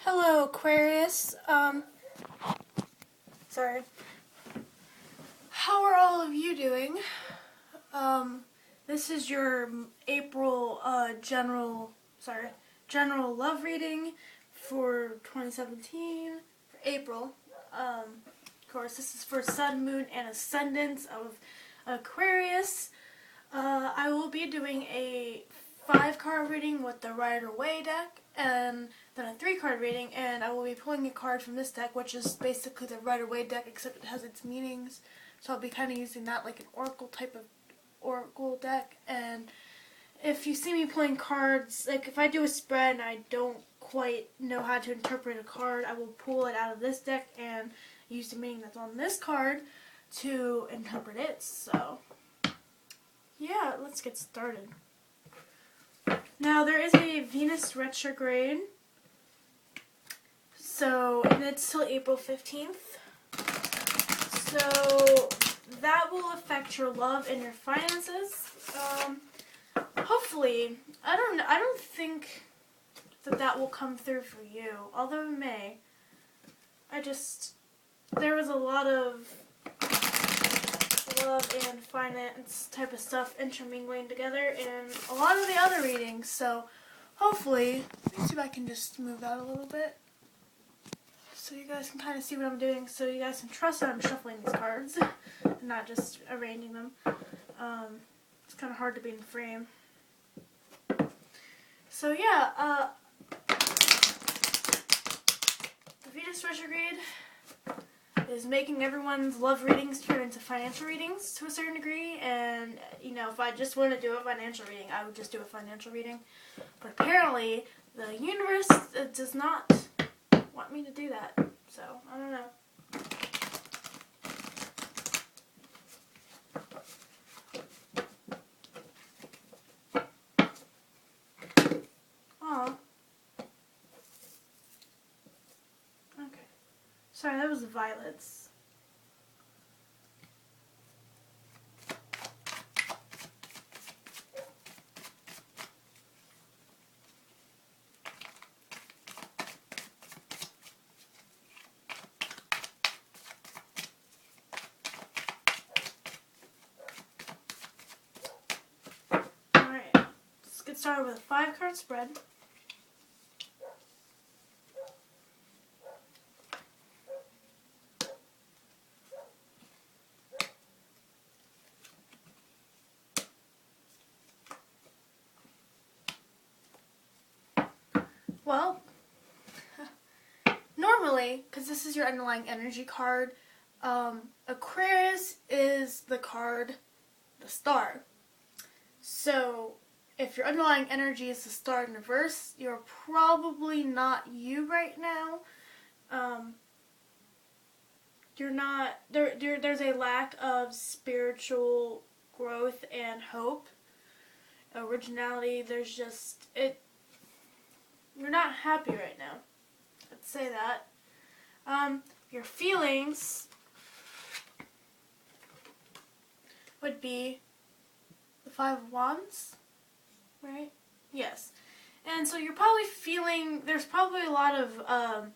Hello, Aquarius. Sorry. How are all of you doing? This is your April general love reading for 2017 for April. Of course, this is for Sun, Moon, and Ascendants of Aquarius. I will be doing a 5-card reading with the Rider-Waite deck, and then a 3-card reading, and I will be pulling a card from this deck, which is basically the Rider-Waite deck, except it has its meanings. So I'll be kind of using that like an oracle type of oracle deck. And if you see me pulling cards, like if I do a spread and I don't quite know how to interpret a card, I will pull it out of this deck and use the meaning that's on this card to interpret it. So yeah, let's get started. Now, there is a Venus retrograde, and it's till April 15th. So that will affect your love and your finances. Hopefully, I don't think that will come through for you, although it may. There was a lot of love and finance type of stuff intermingling together in a lot of the other readings, so hopefully, let me see if I can just move that a little bit so you guys can kind of see what I'm doing, so you guys can trust that I'm shuffling these cards and not just arranging them. It's kind of hard to be in the frame. So yeah, the Venus retrograde is making everyone's love readings turn into financial readings to a certain degree, and if I just want to do a financial reading, I would just do a financial reading. But apparently, the universe does not want me to do that, so I don't know. Aw. Okay. Sorry, that was the violets. Alright, let's get started with a 5-card spread. Well, normally, because this is your underlying energy card, Aquarius is the card, the star. So, if your underlying energy is the star in reverse, you're probably not you right now. You're not, there's a lack of spiritual growth and hope, originality, you're not happy right now. Let's say that. Your feelings would be the 5 of Wands, right? Yes. And so you're probably feeling, there's probably a lot of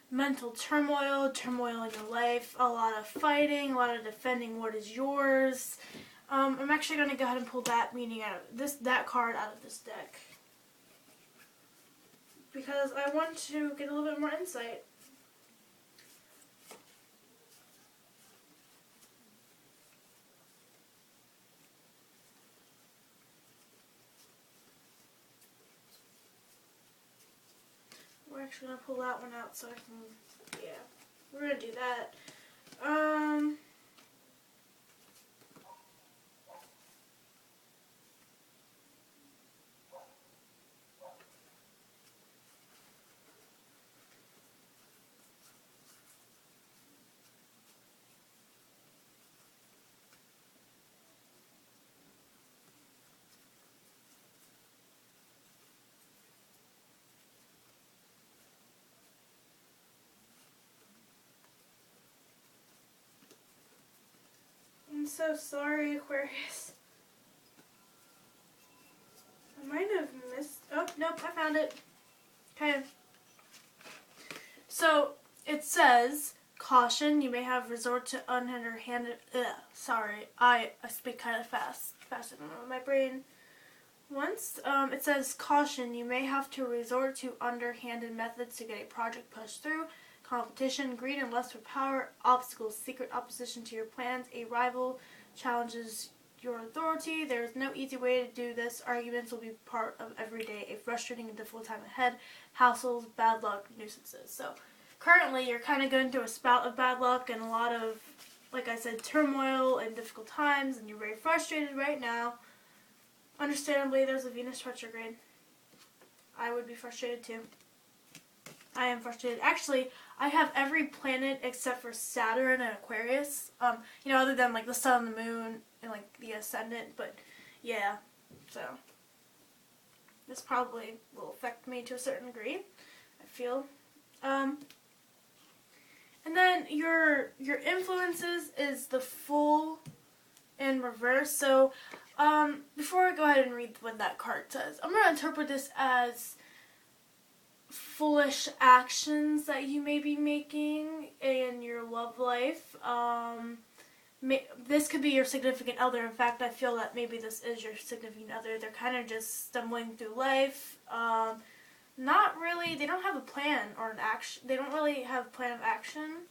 mental turmoil in your life, a lot of fighting, a lot of defending what is yours. I'm actually going to go ahead and pull that meaning out of that card out of this deck, because I want to get a little bit more insight. We're actually going to pull that one out so I can, yeah, we're going to do that. I'm so sorry, Aquarius. I might have missed... Oh, nope, I found it. Okay. says, caution, you may have resort to underhanded, sorry, I speak kind of faster than my brain once. It says, caution, you may have to resort to underhanded methods to get a project pushed through. Competition, greed, and lust for power, obstacles, secret opposition to your plans, a rival challenges your authority. There is no easy way to do this. Arguments will be part of every day, a frustrating and difficult time ahead. Hassles, bad luck, nuisances. So currently you're kind of going through a spout of bad luck and a lot of, like I said, turmoil and difficult times, and you're very frustrated right now. Understandably, there's a Venus retrograde. I would be frustrated too. I am frustrated. Actually, I have every planet except for Saturn and Aquarius. Other than like the sun and the moon and like the ascendant, but yeah. So this probably will affect me to a certain degree, I feel. And then your influences is the Fool in reverse. So before I go ahead and read what that card says, I'm going to interpret this as foolish actions that you may be making in your love life. This could be your significant other. In fact, I feel that maybe this is your significant other. They're kind of just stumbling through life. Not really, they don't have a plan or an action. They don't really have a plan of action.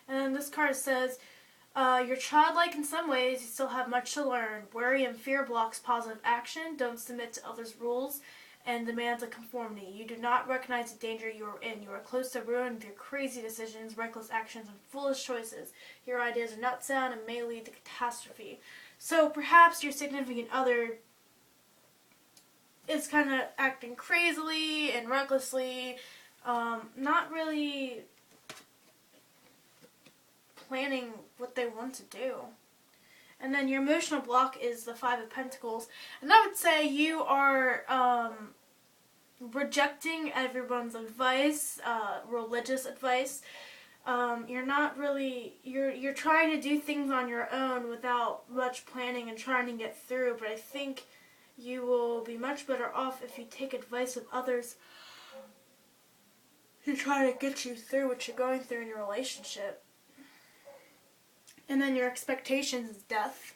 And then this card says, you're childlike in some ways, you still have much to learn. Worry and fear blocks positive action. Don't submit to others' rules and demands of conformity. You do not recognize the danger you are in. You are close to ruin with your crazy decisions, reckless actions, and foolish choices. Your ideas are not sound and may lead to catastrophe. So perhaps your significant other is kind of acting crazily and recklessly, not really planning what they want to do. And then your emotional block is the Five of Pentacles. And I would say you are rejecting everyone's advice, religious advice. You're not really, you're trying to do things on your own without much planning and trying to get through. But I think you will be much better off if you take advice of others to try to get you through what you're going through in your relationship. And then your expectations is death.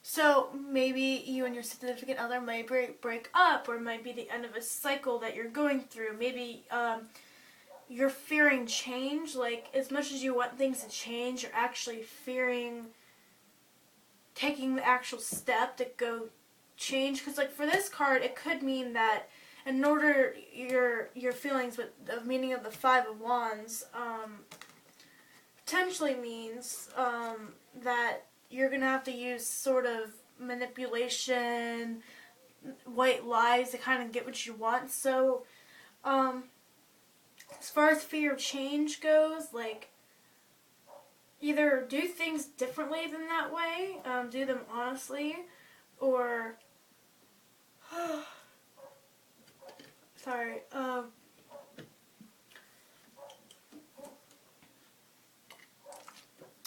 So maybe you and your significant other might break up, or it might be the end of a cycle that you're going through. Maybe you're fearing change. Like, as much as you want things to change, you're actually fearing taking the actual step to go change. Because, like, for this card, it could mean that in order your feelings with the meaning of the Five of Wands, potentially means that you're going to have to use sort of manipulation, white lies to kind of get what you want. So, as far as fear of change goes, like, either do things differently than that way, do them honestly, or, sorry,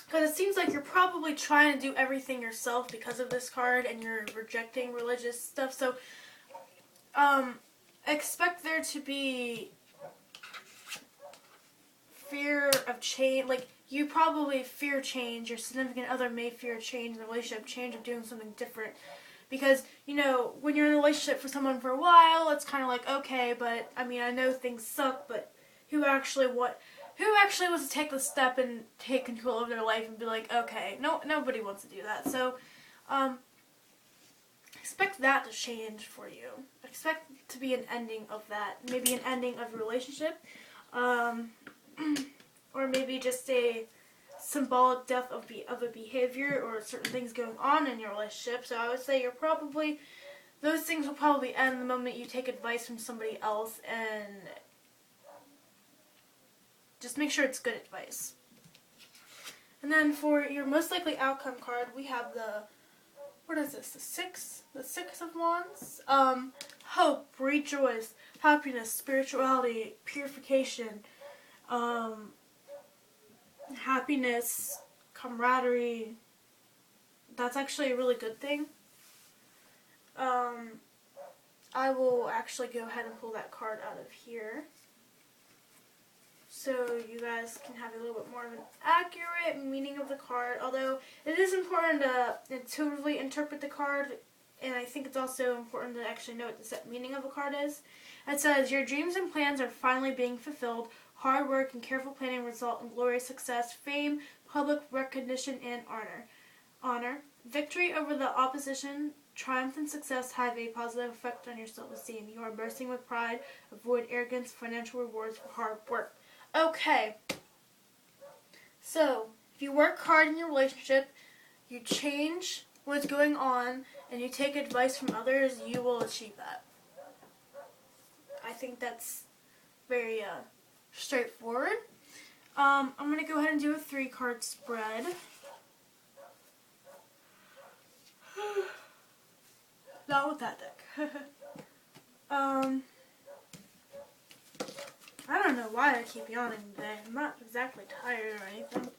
because it seems like you're probably trying to do everything yourself because of this card, and you're rejecting religious stuff. So, expect there to be fear of change. Like, you probably fear change. Your significant other may fear change in the relationship, change of doing something different. Because, when you're in a relationship for someone for a while, it's kind of like, okay, but, I mean, I know things suck, but who actually wants to take the step and take control of their life and be like, okay, nobody wants to do that. So, expect that to change for you. Expect to be an ending of that. Maybe an ending of your relationship. Or maybe just a symbolic death of a behavior or certain things going on in your relationship. So I would say those things will probably end the moment you take advice from somebody else, and just make sure it's good advice. And then for your most likely outcome card, we have what is this, the Six of Wands? Hope, rejoice, happiness, spirituality, purification, happiness, camaraderie. That's actually a really good thing. I will actually go ahead and pull that card out of here, so you guys can have a little bit more of an accurate meaning of the card, although it is important to intuitively interpret the card, and I think it's also important to actually know what the set meaning of a card is. It says, your dreams and plans are finally being fulfilled. Hard work and careful planning result in glorious success, fame, public recognition, and honor. Victory over the opposition, triumph and success have a positive effect on your self-esteem. You are bursting with pride. Avoid arrogance, financial rewards for hard work. Okay. So, if you work hard in your relationship, you change what's going on, and you take advice from others, you will achieve that. I think that's very straightforward. I'm going to go ahead and do a 3-card spread. Not with that deck. I don't know why I keep yawning today. I'm not exactly tired or anything.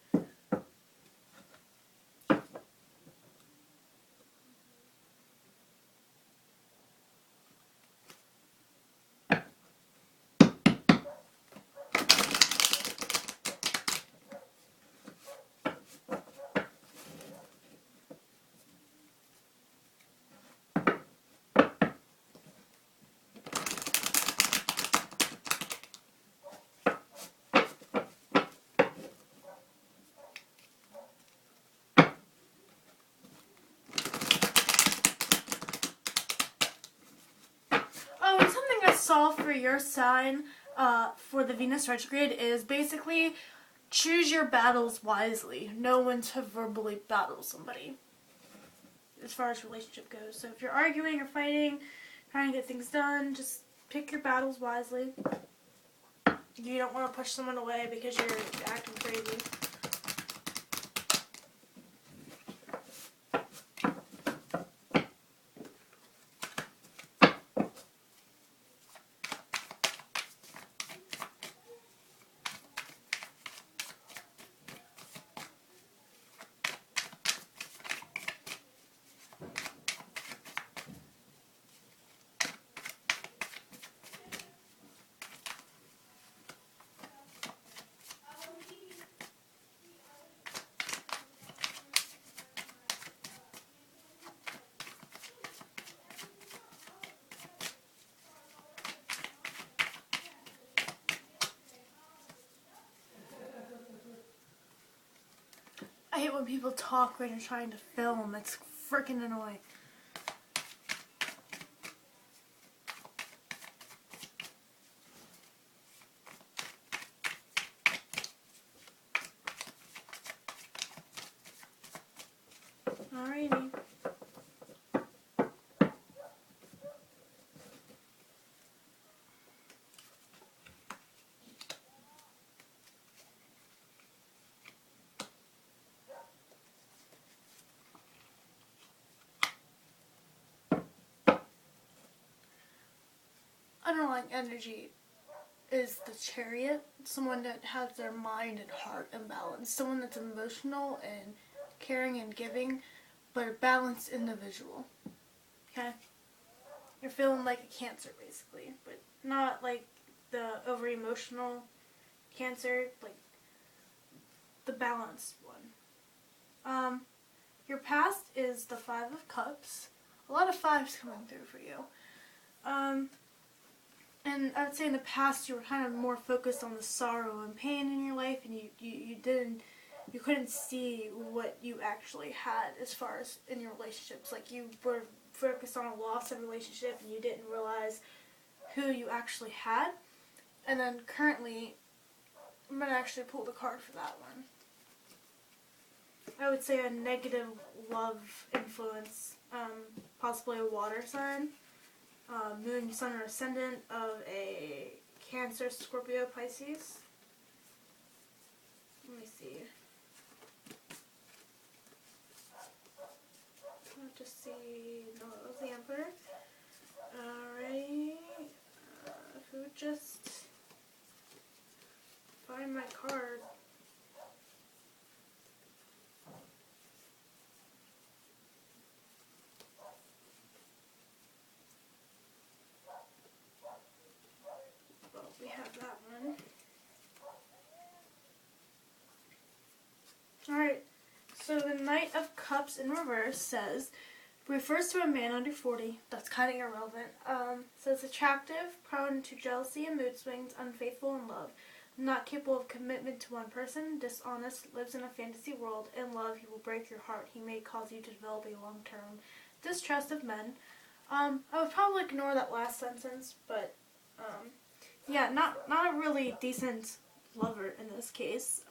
Oh, and something I saw for your sign for the Venus retrograde is basically choose your battles wisely. Know when to verbally battle somebody as far as relationship goes. So if you're arguing or fighting, trying to get things done, just pick your battles wisely. You don't want to push someone away because you're acting crazy. I hate when people talk when you're trying to film. It's freaking annoying. Alrighty. Underlying energy is the Chariot, someone that has their mind and heart in balance, someone that's emotional and caring and giving, but a balanced individual. Okay? You're feeling like a Cancer, basically, but not like the over-emotional Cancer, like the balanced one. Your past is the 5 of Cups. A lot of 5s coming through for you. And I would say in the past you were kind of more focused on the sorrow and pain in your life, and you couldn't see what you actually had as far as in your relationships. Like you were focused on a loss of relationship and you didn't realize who you actually had. And then currently, I'm going to actually pull the card for that one. I would say a negative love influence, possibly a water sign. Moon, Sun, or Ascendant of a Cancer, Scorpio, Pisces. Let me see. I'll just see. No, it was the Emperor. Alrighty. Who just find my card? We have that one. Cups in reverse says, refers to a man under 40. That's kind of irrelevant. Says attractive, prone to jealousy and mood swings, unfaithful in love, not capable of commitment to one person, dishonest, lives in a fantasy world. In love, he will break your heart. He may cause you to develop a long-term distrust of men. I would probably ignore that last sentence, but yeah, not a really decent lover in this case.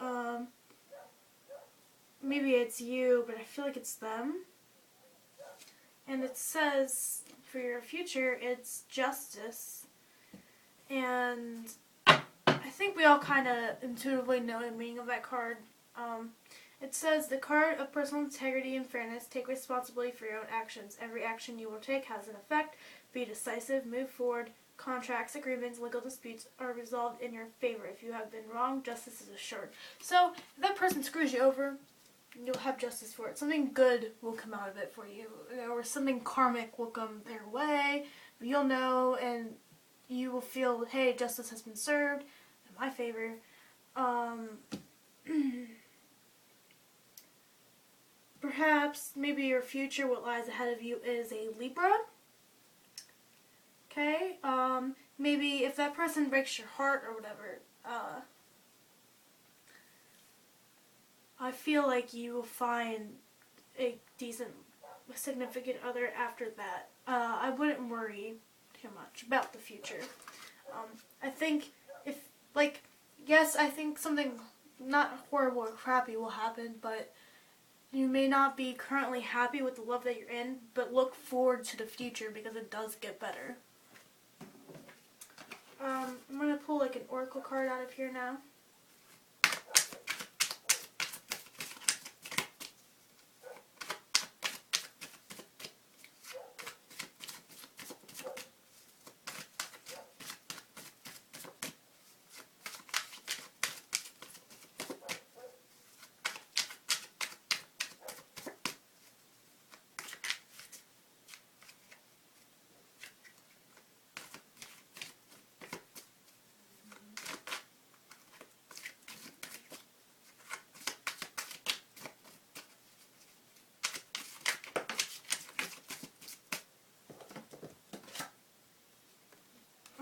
Maybe it's you, but I feel like it's them. And it says, for your future, it's justice. And I think we all kind of intuitively know the meaning of that card. It says, the card of personal integrity and fairness, take responsibility for your own actions. Every action you will take has an effect. Be decisive, move forward. Contracts, agreements, legal disputes are resolved in your favor. If you have been wrong, justice is assured. So, if that person screws you over, you'll have justice for it. Something good will come out of it for you. Or something karmic will come their way. You'll know, and you will feel, hey, justice has been served in my favor. Perhaps, maybe your future, what lies ahead of you, is a Libra. Okay? Maybe if that person breaks your heart or whatever, I feel like you will find a decent, significant other after that. I wouldn't worry too much about the future. I think yes, I think something not horrible or crappy will happen, but you may not be currently happy with the love that you're in, but look forward to the future because it does get better. I'm going to pull like an oracle card out of here now.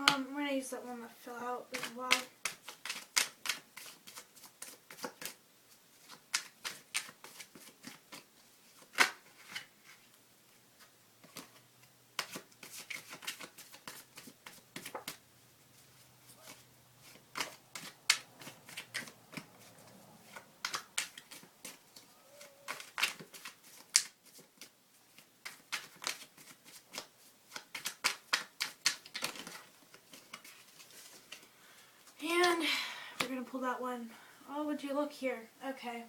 I'm going to use that one that fell out as well. And we're going to pull that one. Oh, would you look here? Okay.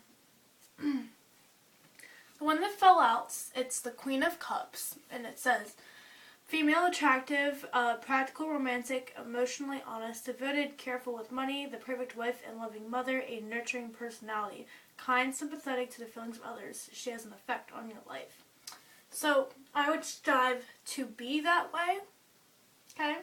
The one that fell out, it's the Queen of Cups, and it says, female, attractive, practical, romantic, emotionally honest, devoted, careful with money, the perfect wife and loving mother, a nurturing personality, kind, sympathetic to the feelings of others. She has an effect on your life. So, I would strive to be that way, okay?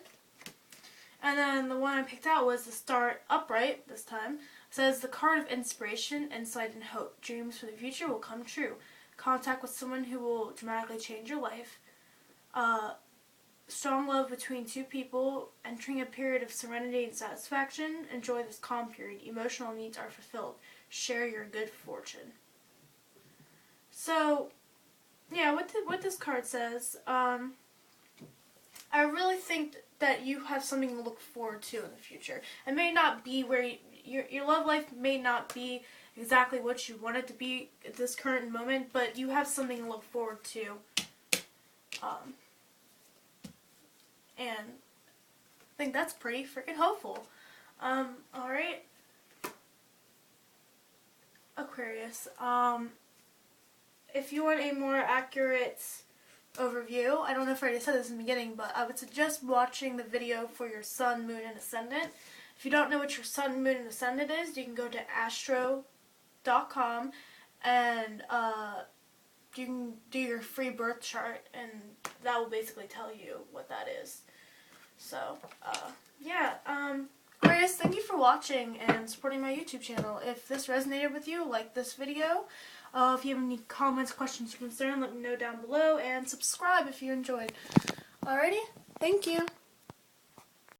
And then the one I picked out was the Star Upright this time. It says, the card of inspiration, insight, and hope. Dreams for the future will come true. Contact with someone who will dramatically change your life. Strong love between two people. Entering a period of serenity and satisfaction. Enjoy this calm period. Emotional needs are fulfilled. Share your good fortune. So, yeah, what this card says, I really think that you have something to look forward to in the future. It may not be where your love life may not be exactly what you want it to be at this current moment, but you have something to look forward to. And I think that's pretty freaking hopeful. Alright. Aquarius. If you want a more accurate overview, I don't know if I already said this in the beginning, but I would suggest watching the video for your sun, moon, and ascendant. If you don't know what your sun, moon, and ascendant is, you can go to astro.com and you can do your free birth chart, and that will basically tell you what that is. So, yeah, Aquarius, thank you for watching and supporting my YouTube channel. If this resonated with you, like this video. If you have any comments, questions, or concerns, let me know down below, and subscribe if you enjoyed. Alrighty, thank you.